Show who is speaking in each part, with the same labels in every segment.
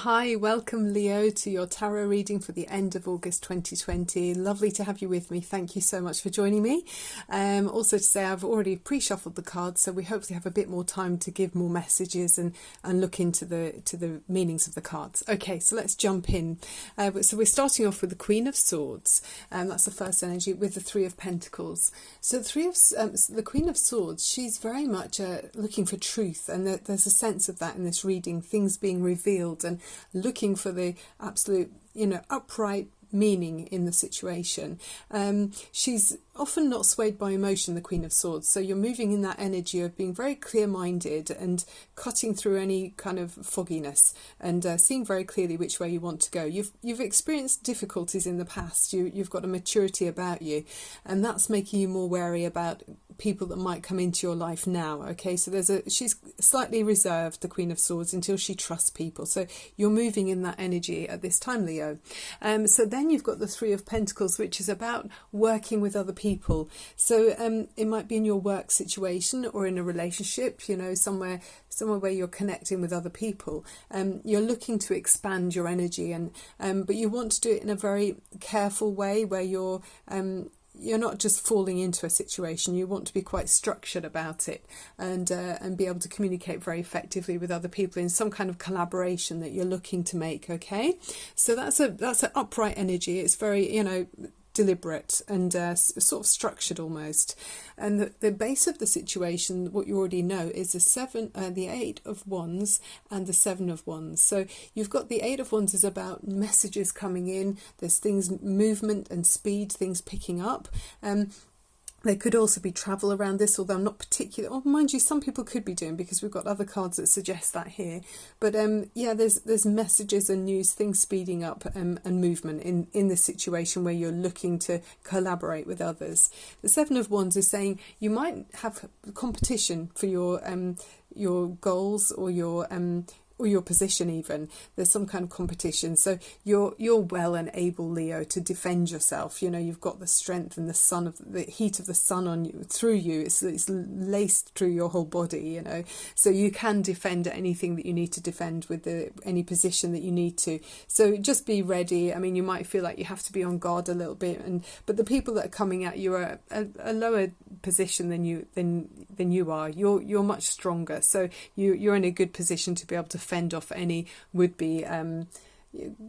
Speaker 1: Hi, welcome Leo to your tarot reading for the end of August 2020. Lovely to have you with me. Thank you so much for joining me. Also to say I've already pre-shuffled the cards, so we hopefully have a bit more time to give more messages and look into the meanings of the cards. Okay, so let's jump in. So we're starting off with the Queen of Swords. That's the first energy with the Three of Pentacles. So the Queen of Swords, she's very much looking for truth, and there's a sense of that in this reading, things being revealed and looking for the absolute, upright meaning in the situation. She's often not swayed by emotion, the Queen of Swords, so you're moving in that energy of being very clear-minded and cutting through any kind of fogginess and seeing very clearly which way you want to go. You've experienced difficulties in the past, you've got a maturity about you, and that's making you more wary about people that might come into your life now. Okay, so she's slightly reserved, the Queen of Swords, until she trusts people, so you're moving in that energy at this time, Leo. So then you've got the Three of Pentacles, which is about working with other people. So it might be in your work situation or in a relationship, somewhere where you're connecting with other people. You're looking to expand your energy, and but you want to do it in a very careful way where you're not just falling into a situation. You want to be quite structured about it and be able to communicate very effectively with other people in some kind of collaboration that you're looking to make. Okay, so that's an upright energy. It's very deliberate and sort of structured almost. And the base of the situation, what you already know, is the Eight of Wands and the Seven of Wands. So you've got the Eight of Wands is about messages coming in. There's things, movement and speed, things picking up. There could also be travel around this, although I'm not particular. Oh, mind you, some people could be doing, because we've got other cards that suggest that here. But there's messages and news, things speeding up and movement in this situation where you're looking to collaborate with others. The Seven of Wands is saying you might have competition for your goals or your position even. There's some kind of competition. So you're well and able, Leo, to defend yourself. You've got the strength and the heat of the sun on you, through you. It's laced through your whole body, So you can defend anything that you need to defend with any position that you need to. So just be ready. I mean, you might feel like you have to be on guard a little bit, but the people that are coming at you are a lower position than you are. You're much stronger. So you're in a good position to be able to fend off any would-be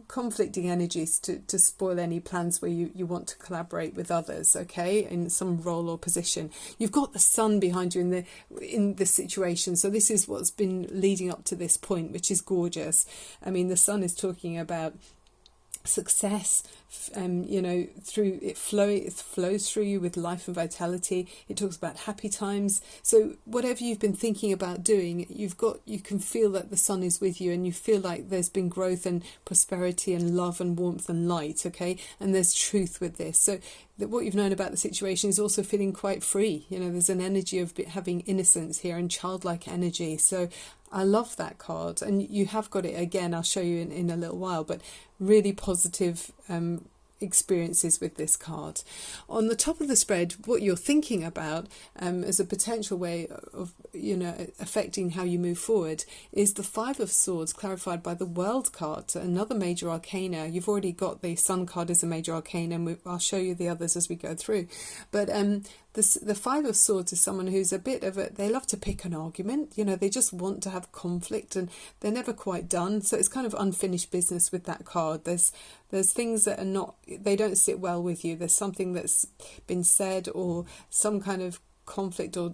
Speaker 1: conflicting energies to spoil any plans where you want to collaborate with others, okay, in some role or position. You've got the sun behind you in this situation, so this is what's been leading up to this point, which is gorgeous. I mean, the sun is talking about success, through it flows through you with life and vitality. It talks about happy times. So whatever you've been thinking about doing, you can feel that the sun is with you, and you feel like there's been growth and prosperity and love and warmth and light, okay, and there's truth with this. So what you've known about the situation is also feeling quite free. There's an energy of having innocence here and childlike energy. So I love that card, and you have got it again. I'll show you in a little while, but really positive experiences with this card. On the top of the spread, what you're thinking about as a potential way of affecting how you move forward is the Five of Swords, clarified by the World card, another major arcana. You've already got the Sun card as a major arcana, and I'll show you the others as we go through. But the Five of Swords is someone who's they love to pick an argument. They just want to have conflict, and they're never quite done. So it's kind of unfinished business with that card. There's things that they don't sit well with you. There's something that's been said, or some kind of conflict or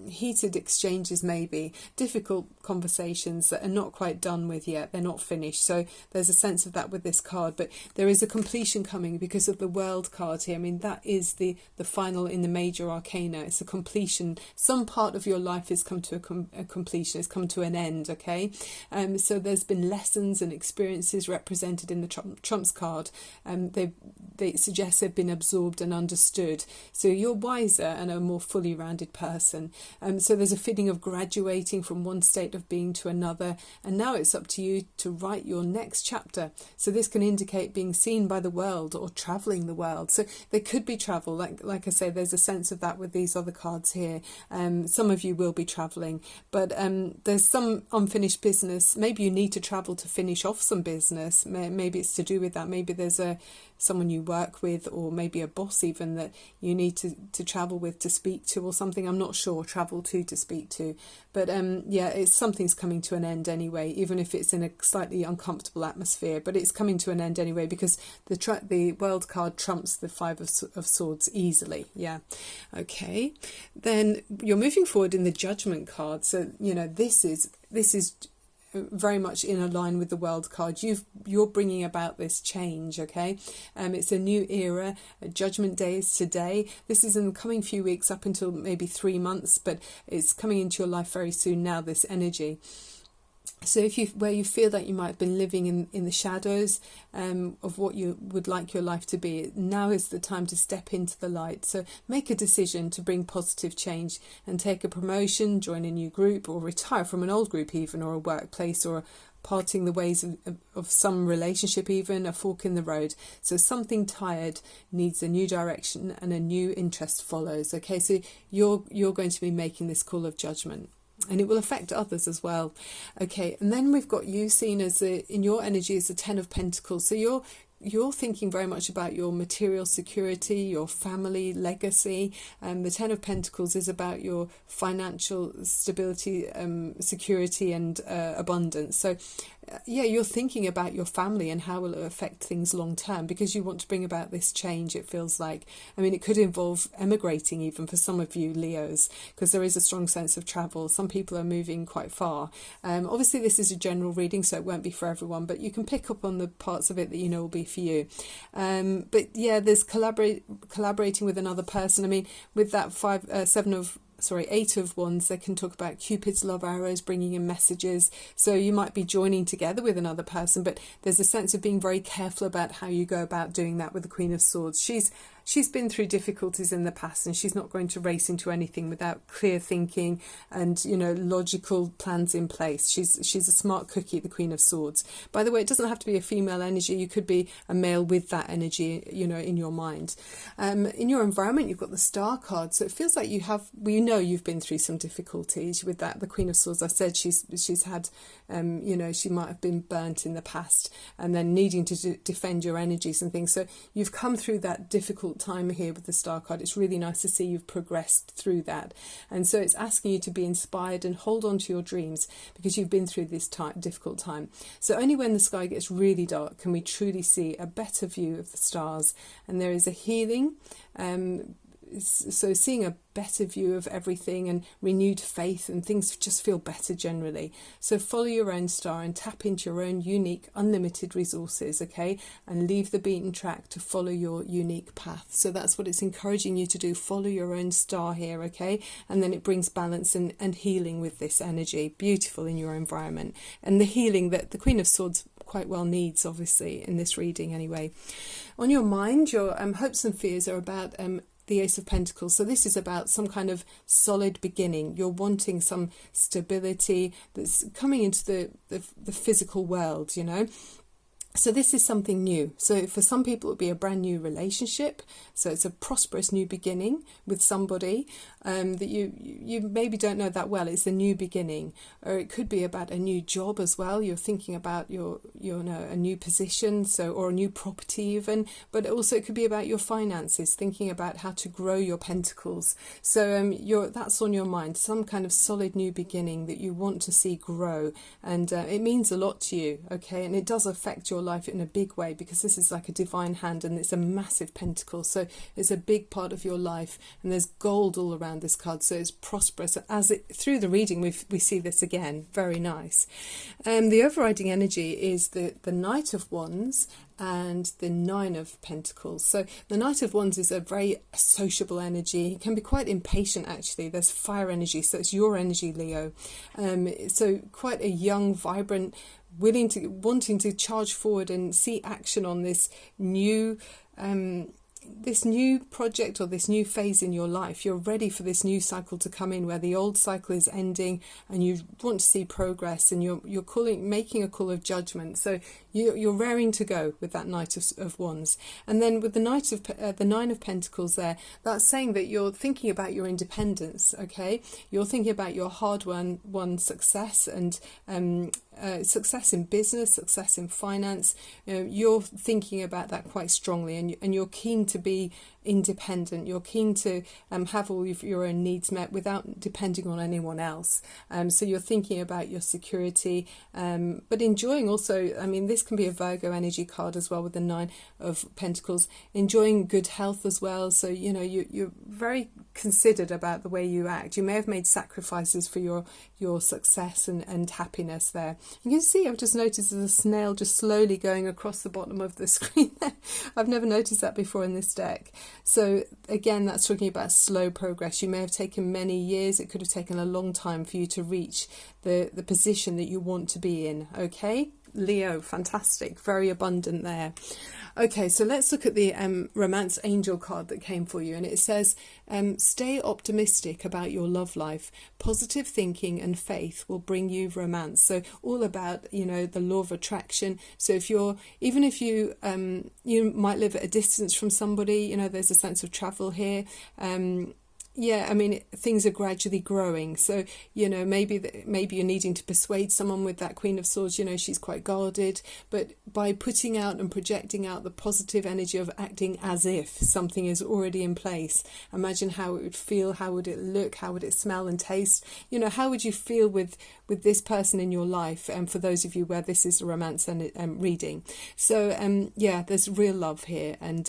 Speaker 1: heated exchanges, maybe difficult conversations that are not quite done with yet. They're not finished. So there's a sense of that with this card, but there is a completion coming because of the World card here. I mean, that is the final in the major arcana. It's a completion. Some part of your life has come to a completion. It's come to an end, okay? So there's been lessons and experiences represented in the Trump's card. They suggest they've been absorbed and understood. So you're wiser and a more fully rounded person. So there's a feeling of graduating from one state of being to another, and now it's up to you to write your next chapter. So this can indicate being seen by the world or traveling the world. So there could be travel, like I say, there's a sense of that with these other cards here. Some of you will be traveling, but there's some unfinished business. Maybe you need to travel to finish off some business. Maybe it's to do with that. Maybe there's someone you work with, or maybe a boss even, that you need to travel with, to speak to, or something. I'm not sure, travel to speak to, but it's something's coming to an end anyway, even if it's in a slightly uncomfortable atmosphere, but it's coming to an end anyway, because the world card trumps the Five of Swords easily. Okay, then you're moving forward in the Judgment card. So this is very much in line with the World card. You're bringing about this change, okay? It's a new era. Judgment Day is today. This is in the coming few weeks, up until maybe 3 months, but it's coming into your life very soon now, this energy. So where you feel that you might have been living in the shadows of what you would like your life to be, now is the time to step into the light. So make a decision to bring positive change and take a promotion, join a new group, or retire from an old group even, or a workplace, or parting the ways of some relationship even, a fork in the road. So something tired needs a new direction and a new interest follows. Okay, so you're going to be making this call of judgment, and it will affect others as well. Okay, and then we've got you seen as in your energy as the Ten of Pentacles. So you're thinking very much about your material security, your family legacy. The Ten of Pentacles is about your financial stability, security, and abundance. So you're thinking about your family and how will it affect things long term, because you want to bring about this change, it feels like. I mean, it could involve emigrating even for some of you Leos, because there is a strong sense of travel. Some people are moving quite far. Obviously this is a general reading, so it won't be for everyone, but you can pick up on the parts of it that you know will be for you. But there's collaborating with another person. I mean, with that Eight of Wands, they can talk about Cupid's love arrows bringing in messages. So you might be joining together with another person, but there's a sense of being very careful about how you go about doing that with the Queen of Swords. She's been through difficulties in the past, and she's not going to race into anything without clear thinking and logical plans in place. She's a smart cookie, the Queen of Swords. By the way, it doesn't have to be a female energy. You could be a male with that energy, in your mind. In your environment, you've got the Star card, so it feels like you've been through some difficulties with that. The Queen of Swords, I said she's had, she might have been burnt in the past, and then needing to defend your energies and things. So you've come through that difficult time here with the Star card. It's really nice to see you've progressed through that, and so it's asking you to be inspired and hold on to your dreams, because you've been through this difficult time. So only when the sky gets really dark can we truly see a better view of the stars, and there is a healing. So seeing a better view of everything and renewed faith, and things just feel better generally. So follow your own star and tap into your own unique, unlimited resources, okay? And leave the beaten track to follow your unique path. So that's what it's encouraging you to do. Follow your own star here, okay? And then it brings balance and healing with this energy. Beautiful in your environment. And the healing that the Queen of Swords quite well needs, obviously, in this reading anyway. On your mind, your hopes and fears are about the Ace of Pentacles. So this is about some kind of solid beginning. You're wanting some stability that's coming into the physical world, So this is something new. So for some people it would be a brand new relationship. So it's a prosperous new beginning with somebody that you maybe don't know that well. It's a new beginning. Or it could be about a new job as well. You're thinking about a new position, or a new property even. But also it could be about your finances, thinking about how to grow your pentacles. So that's on your mind. Some kind of solid new beginning that you want to see grow, and it means a lot to you. Okay, and it does affect your life in a big way, because this is like a divine hand, and it's a massive pentacle, so it's a big part of your life, and there's gold all around this card, so it's prosperous. Through the reading we see this again. Very nice. The overriding energy is the Knight of Wands and the Nine of Pentacles. So the Knight of Wands is a very sociable energy. It can be quite impatient, actually. There's fire energy, so it's your energy, Leo. So quite a young, vibrant, wanting to charge forward and see action on this new this new project or this new phase in your life. You're ready for this new cycle to come in, where the old cycle is ending and you want to see progress, and you're making a call of judgment. So you're raring to go with that Knight of Wands. And then with the Nine of Pentacles there, that's saying that you're thinking about your independence, okay? You're thinking about your hard-won success, and success in business, success in finance. You're thinking about that quite strongly, and you're keen to be independent. You're keen to have all of your own needs met without depending on anyone else. So you're thinking about your security, but enjoying also, I mean, this can be a Virgo energy card as well with the Nine of Pentacles, enjoying good health as well. So, you know, you're very considered about the way you act. You may have made sacrifices for your success and happiness there. You can see, I've just noticed there's a snail just slowly going across the bottom of the screen there. I've never noticed that before in this deck. So again, that's talking about slow progress. You may have taken many years. It could have taken a long time for you to reach the position that you want to be in. Okay, Leo, fantastic, very abundant there. Okay, so let's look at the Romance Angel card that came for you, and it says, stay optimistic about your love life. Positive thinking and faith will bring you romance. So all about, you know, the law of attraction. So if even if you might live at a distance from somebody, you know, there's a sense of travel here. Yeah, I mean, things are gradually growing. So, you know, maybe you're needing to persuade someone with that Queen of Swords. You know, she's quite guarded. But by putting out and projecting out the positive energy of acting as if something is already in place, imagine how it would feel, how would it look, how would it smell and taste? You know, how would you feel with this person in your life? For those of you where this is a romance and reading. So, yeah, there's real love here. And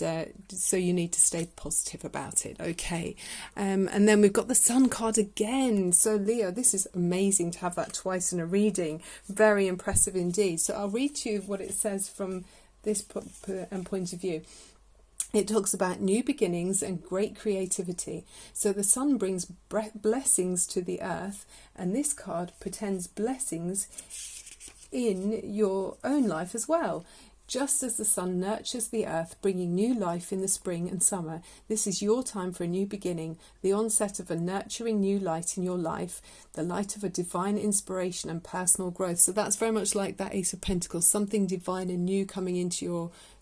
Speaker 1: so you need to stay positive about it. Okay. And then we've got the Sun card again. So Leo, this is amazing to have that twice in a reading. Very impressive indeed. So I'll read to you what it says from this point of view. It talks about new beginnings and great creativity. So the sun brings blessings to the earth, and this card pretends blessings in your own life as well. Just as the sun nurtures the earth, bringing new life in the spring and summer, this is your time for a new beginning, the onset of a nurturing new light in your life, the light of a divine inspiration and personal growth. So that's very much like that Ace of Pentacles, something divine and new coming into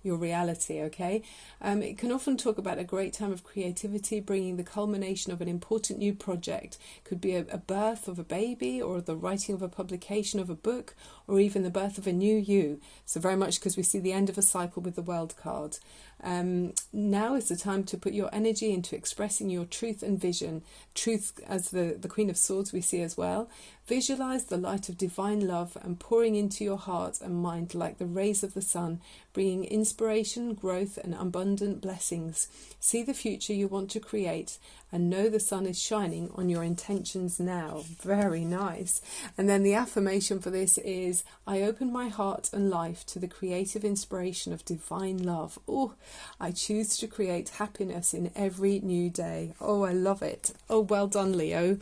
Speaker 1: your reality, okay? It can often talk about a great time of creativity, bringing the culmination of an important new project. Could be a birth of a baby, or the writing of a publication of a book, or even the birth of a new you. So very much because we see the end of a cycle with the World card. Now is the time to put your energy into expressing your truth and vision. Truth as the Queen of Swords we see as well. Visualize the light of divine love and pouring into your heart and mind like the rays of the sun, bringing inspiration, growth and abundant blessings. See the future you want to create and know the sun is shining on your intentions now. Very nice. And then the affirmation for this is, I open my heart and life to the creative inspiration of divine love. Oh, I choose to create happiness in every new day. Oh, I love it. Oh, well done, Leo.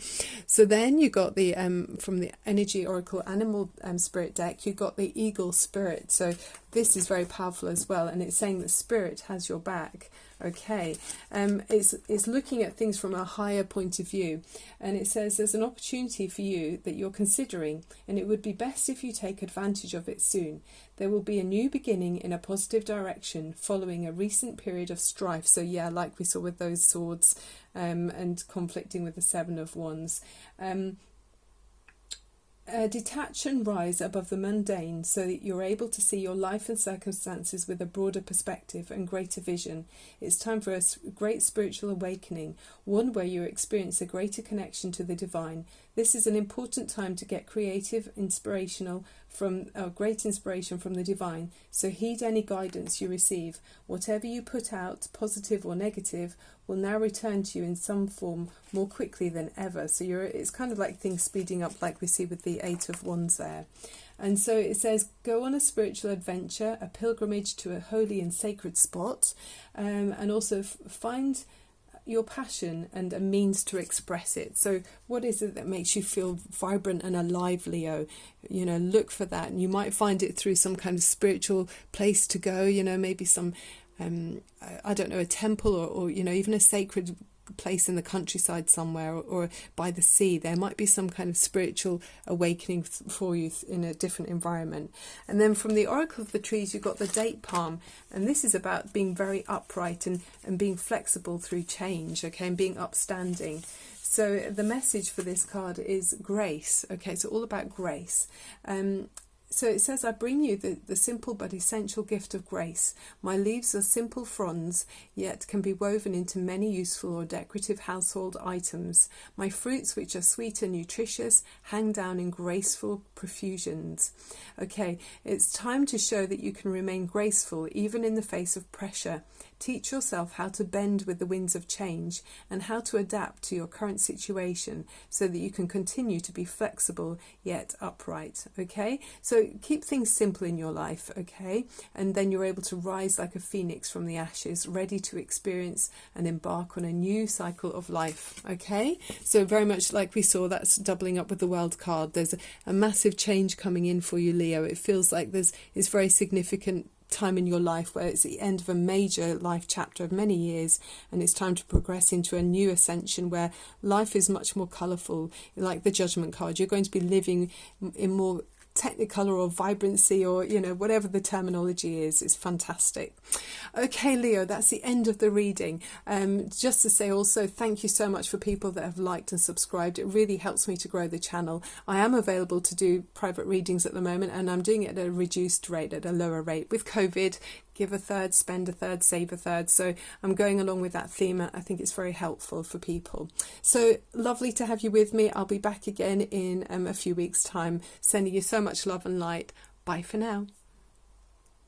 Speaker 1: So then you got the from the Energy Oracle Animal Spirit deck, you got the Eagle Spirit. So this is very powerful as well, and it's saying that Spirit has your back. Okay, it's looking at things from a higher point of view, and it says there's an opportunity for you that you're considering, and it would be best if you take advantage of it soon. There will be a new beginning in a positive direction following a recent period of strife. So yeah, like we saw with those swords and conflicting with the Seven of Wands. Detach and rise above the mundane so that you're able to see your life and circumstances with a broader perspective and greater vision. It's time for a great spiritual awakening, one where you experience a greater connection to the divine. This is an important time to get great inspiration from the divine, so heed any guidance you receive. Whatever you put out, positive or negative, will now return to you in some form more quickly than ever. So it's kind of like things speeding up, like we see with the Eight of Wands there. And so it says, go on a spiritual adventure, a pilgrimage to a holy and sacred spot, and also find your passion and a means to express it. So what is it that makes you feel vibrant and alive, Leo? You know, look for that, and you might find it through some kind of spiritual place to go, you know, maybe some I don't know, a temple or you know, even a sacred place in the countryside somewhere, or by the sea. There might be some kind of spiritual awakening for you in a different environment. And then from the Oracle of the Trees, you've got the date palm, and this is about being very upright and being flexible through change, okay, and being upstanding. So the message for this card is grace. Okay, so all about grace. So it says, I bring you the simple but essential gift of grace. My leaves are simple fronds, yet can be woven into many useful or decorative household items. My fruits, which are sweet and nutritious, hang down in graceful profusions. Okay, it's time to show that you can remain graceful even in the face of pressure. Teach yourself how to bend with the winds of change and how to adapt to your current situation so that you can continue to be flexible yet upright. Okay, so keep things simple in your life, okay, and then you're able to rise like a phoenix from the ashes, ready to experience and embark on a new cycle of life. Okay, so very much like we saw, that's doubling up with the World card. There's a massive change coming in for you, Leo. It feels like it's very significant time in your life where it's the end of a major life chapter of many years, and it's time to progress into a new ascension where life is much more colourful. Like the Judgment card, you're going to be living in more technicolor or vibrancy, or you know, whatever the terminology is. It's fantastic. Okay, Leo, that's the end of the reading. Just to say also, thank you so much for people that have liked and subscribed. It really helps me to grow the channel. I am available to do private readings at the moment, and I'm doing it at a reduced rate, at a lower rate. With COVID, give a third, spend a third, save a third. So I'm going along with that theme. I think it's very helpful for people. So lovely to have you with me. I'll be back again in a few weeks' time. Sending you so much love and light. Bye for now.